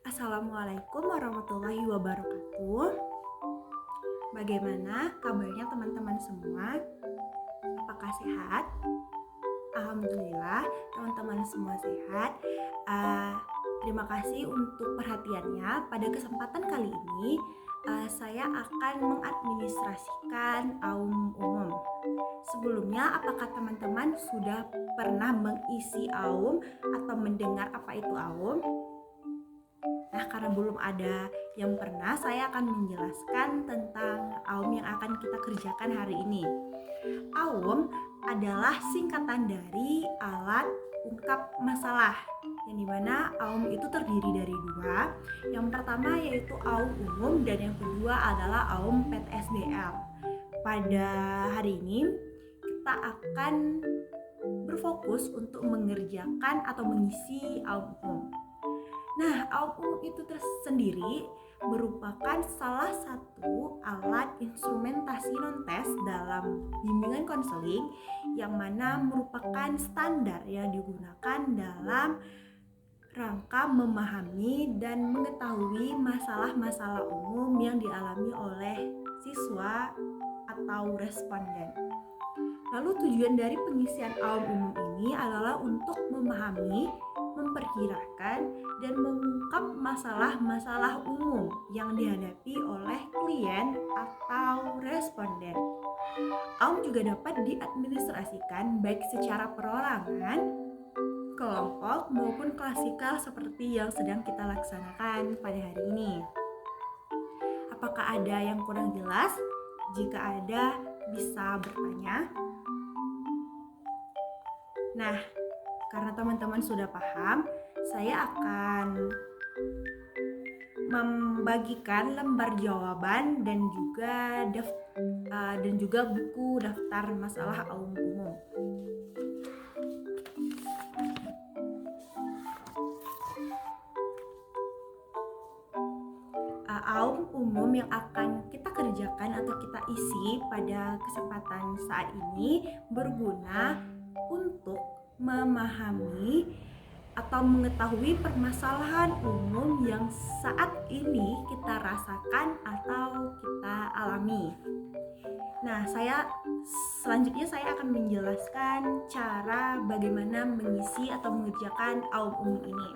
Assalamualaikum warahmatullahi wabarakatuh. Bagaimana kabarnya teman-teman semua? Apakah sehat? Alhamdulillah, teman-teman semua sehat. Uh, Terima kasih untuk perhatiannya. Pada kesempatan kali ini, saya akan mengadministrasikan AUM umum. Sebelumnya, apakah teman-teman sudah pernah mengisi AUM atau mendengar apa itu AUM? Nah, karena belum ada yang pernah, saya akan menjelaskan tentang AUM yang akan kita kerjakan hari ini. AUM adalah singkatan dari alat ungkap masalah, yang dimana AUM itu terdiri dari dua. Yang pertama yaitu AUM umum dan yang kedua adalah AUM PTSDL. Pada hari ini kita akan berfokus untuk mengerjakan atau mengisi AUM umum. Nah, AUM itu tersendiri merupakan salah satu alat instrumentasi non-tes dalam bimbingan konseling yang mana merupakan standar yang digunakan dalam rangka memahami dan mengetahui masalah-masalah umum yang dialami oleh siswa atau responden. Lalu tujuan dari pengisian AUM umum ini adalah untuk memahami, memperkirakan, dan mengungkap masalah-masalah umum yang dihadapi oleh klien atau responden. AUM juga dapat diadministrasikan baik secara perorangan, kelompok, maupun klasikal seperti yang sedang kita laksanakan pada hari ini. Apakah ada yang kurang jelas? Jika ada, bisa bertanya. Nah, karena teman-teman sudah paham, saya akan membagikan lembar jawaban dan juga buku daftar masalah AUM umum. AUM umum yang akan kita kerjakan atau kita isi pada kesempatan saat ini berguna untuk memahami atau mengetahui permasalahan umum yang saat ini kita rasakan atau kita alami. Nah, selanjutnya saya akan menjelaskan cara bagaimana mengisi atau mengerjakan AUM umum ini.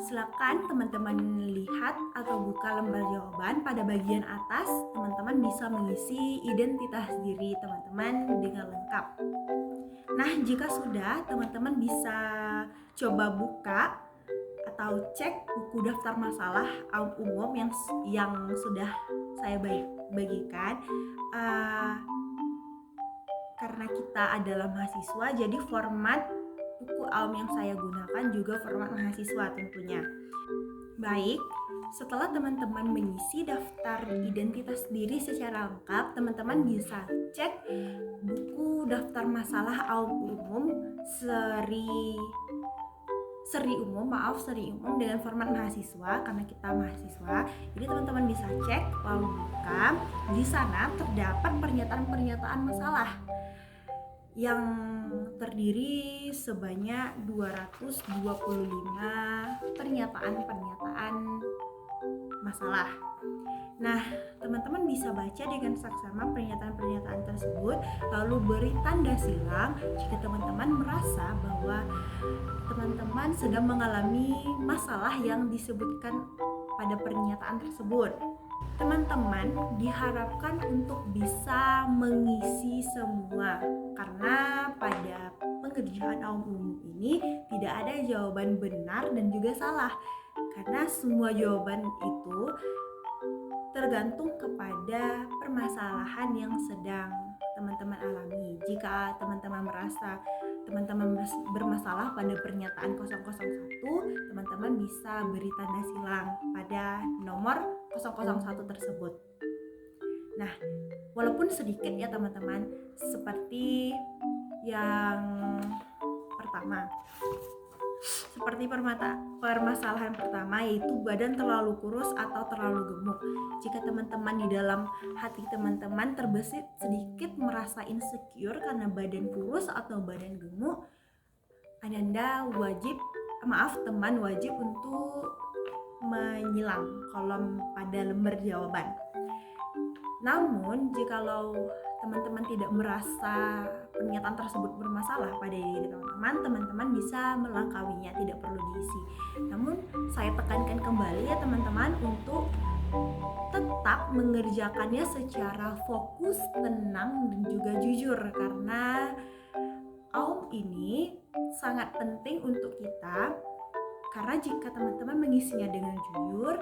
Silakan teman-teman lihat atau buka lembar jawaban. Pada bagian atas, teman-teman bisa mengisi identitas diri teman-teman dengan lengkap. Nah, jika sudah, teman-teman bisa coba buka atau cek buku daftar masalah AUM umum yang sudah saya bagikan. Karena kita adalah mahasiswa, jadi format buku AUM yang saya gunakan juga format mahasiswa tentunya. Baik, setelah teman-teman mengisi daftar identitas diri secara lengkap, teman-teman bisa cek buku daftar masalah AUM umum seri umum dengan format mahasiswa karena kita mahasiswa. Jadi teman-teman bisa cek lalu buka. Di sana terdapat pernyataan-pernyataan masalah yang terdiri sebanyak 225 pernyataan masalah. Nah, teman-teman bisa baca dengan saksama pernyataan-pernyataan tersebut, lalu beri tanda silang jika teman-teman merasa bahwa teman-teman sedang mengalami masalah yang disebutkan pada pernyataan tersebut. Teman-teman diharapkan untuk bisa mengisi semua, karena pada pengerjaan AUM umum ini tidak ada jawaban benar dan juga salah, karena semua jawaban itu tergantung kepada permasalahan yang sedang teman-teman alami. Jika teman-teman merasa teman-teman bermasalah pada pernyataan 001, teman-teman bisa beri tanda silang pada nomor 001 tersebut. Nah, walaupun sedikit ya teman-teman, seperti yang pertama. Seperti permasalahan pertama, yaitu badan terlalu kurus atau terlalu gemuk. Jika teman-teman di dalam hati teman-teman terbesit sedikit merasa insecure karena badan kurus atau badan gemuk, Anda wajib teman wajib untuk menyilang kolom pada lembar jawaban. Namun, jikalau teman-teman tidak merasa pernyataan tersebut bermasalah pada diri teman-teman bisa melangkahinya, tidak perlu diisi. Namun, saya tekankan kembali ya teman-teman untuk tetap mengerjakannya secara fokus, tenang, dan juga jujur, karena AUM ini sangat penting untuk kita, karena jika teman-teman mengisinya dengan jujur,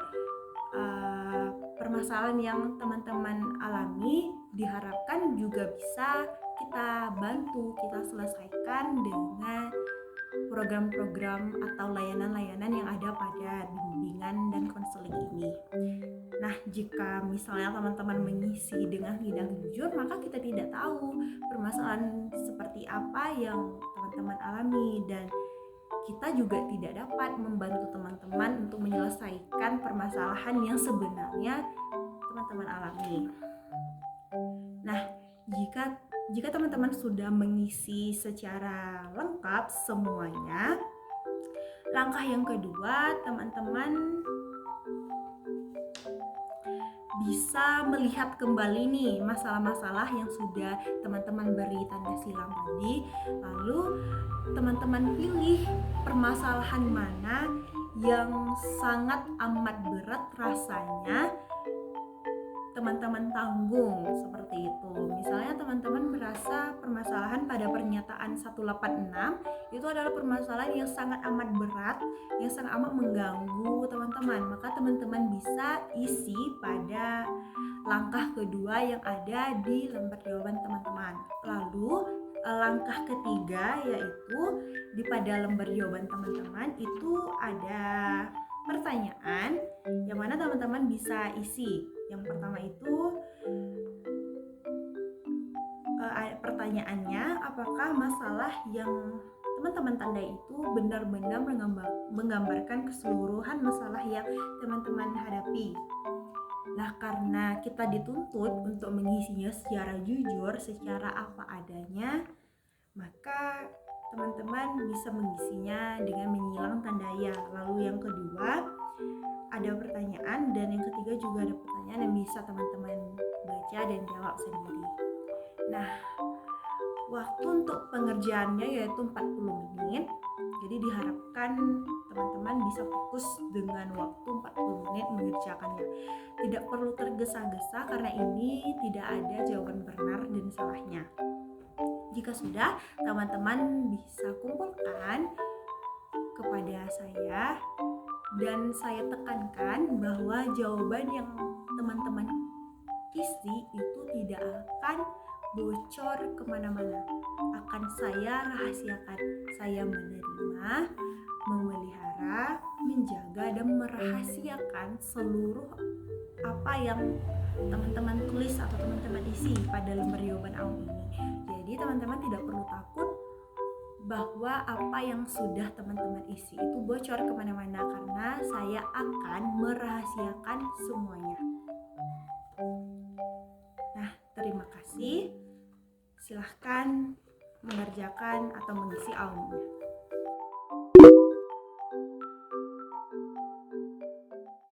permasalahan yang teman-teman alami diharapkan juga bisa kita bantu, kita selesaikan dengan program-program atau layanan-layanan yang ada pada bimbingan dan konseling ini. Nah, jika misalnya teman-teman mengisi dengan tidak jujur, maka kita tidak tahu permasalahan seperti apa yang teman-teman alami, dan kita juga tidak dapat membantu teman-teman untuk menyelesaikan permasalahan yang sebenarnya teman-teman alami. Nah, jika teman-teman sudah mengisi secara lengkap semuanya, langkah yang kedua, teman-teman bisa melihat kembali nih masalah-masalah yang sudah teman-teman beri tanda silang tadi, lalu teman-teman pilih permasalahan mana yang sangat amat berat rasanya teman-teman tanggung, seperti itu. Misalnya teman-teman merasa permasalahan pada pernyataan 186 itu adalah permasalahan yang sangat amat berat, yang sangat amat mengganggu teman-teman, maka teman-teman bisa isi pada langkah kedua yang ada di lembar jawaban teman-teman. Lalu langkah ketiga yaitu di pada lembar jawaban teman-teman itu ada pertanyaan yang mana teman-teman bisa isi. Yang pertama itu pertanyaannya, apakah masalah yang teman-teman tandai itu benar-benar menggambarkan keseluruhan masalah yang teman-teman hadapi. Nah, karena kita dituntut untuk mengisinya secara jujur, secara apa adanya, maka teman-teman bisa mengisinya dengan menyilang tandaya. Lalu yang kedua ada pertanyaan, dan yang ketiga juga ada pertanyaan yang bisa teman-teman baca dan jawab sendiri. Nah, waktu untuk pengerjaannya yaitu 40 menit. Jadi diharapkan teman-teman bisa fokus dengan waktu 40 menit mengerjakannya. Tidak perlu tergesa-gesa karena ini tidak ada jawaban benar dan salahnya. Jika sudah, teman-teman bisa kumpulkan kepada saya, dan saya tekankan bahwa jawaban yang teman-teman isi itu tidak akan bocor kemana-mana, akan saya rahasiakan. Saya menerima, memelihara, menjaga, dan merahasiakan seluruh apa yang teman-teman tulis atau teman-teman isi pada lembar jawaban AUM ini. Jadi teman-teman tidak perlu takut bahwa apa yang sudah teman-teman isi itu bocor kemana-mana, karena saya akan merahasiakan semuanya. Nah, terima kasih. Silahkan mengerjakan atau mengisi AUM-nya.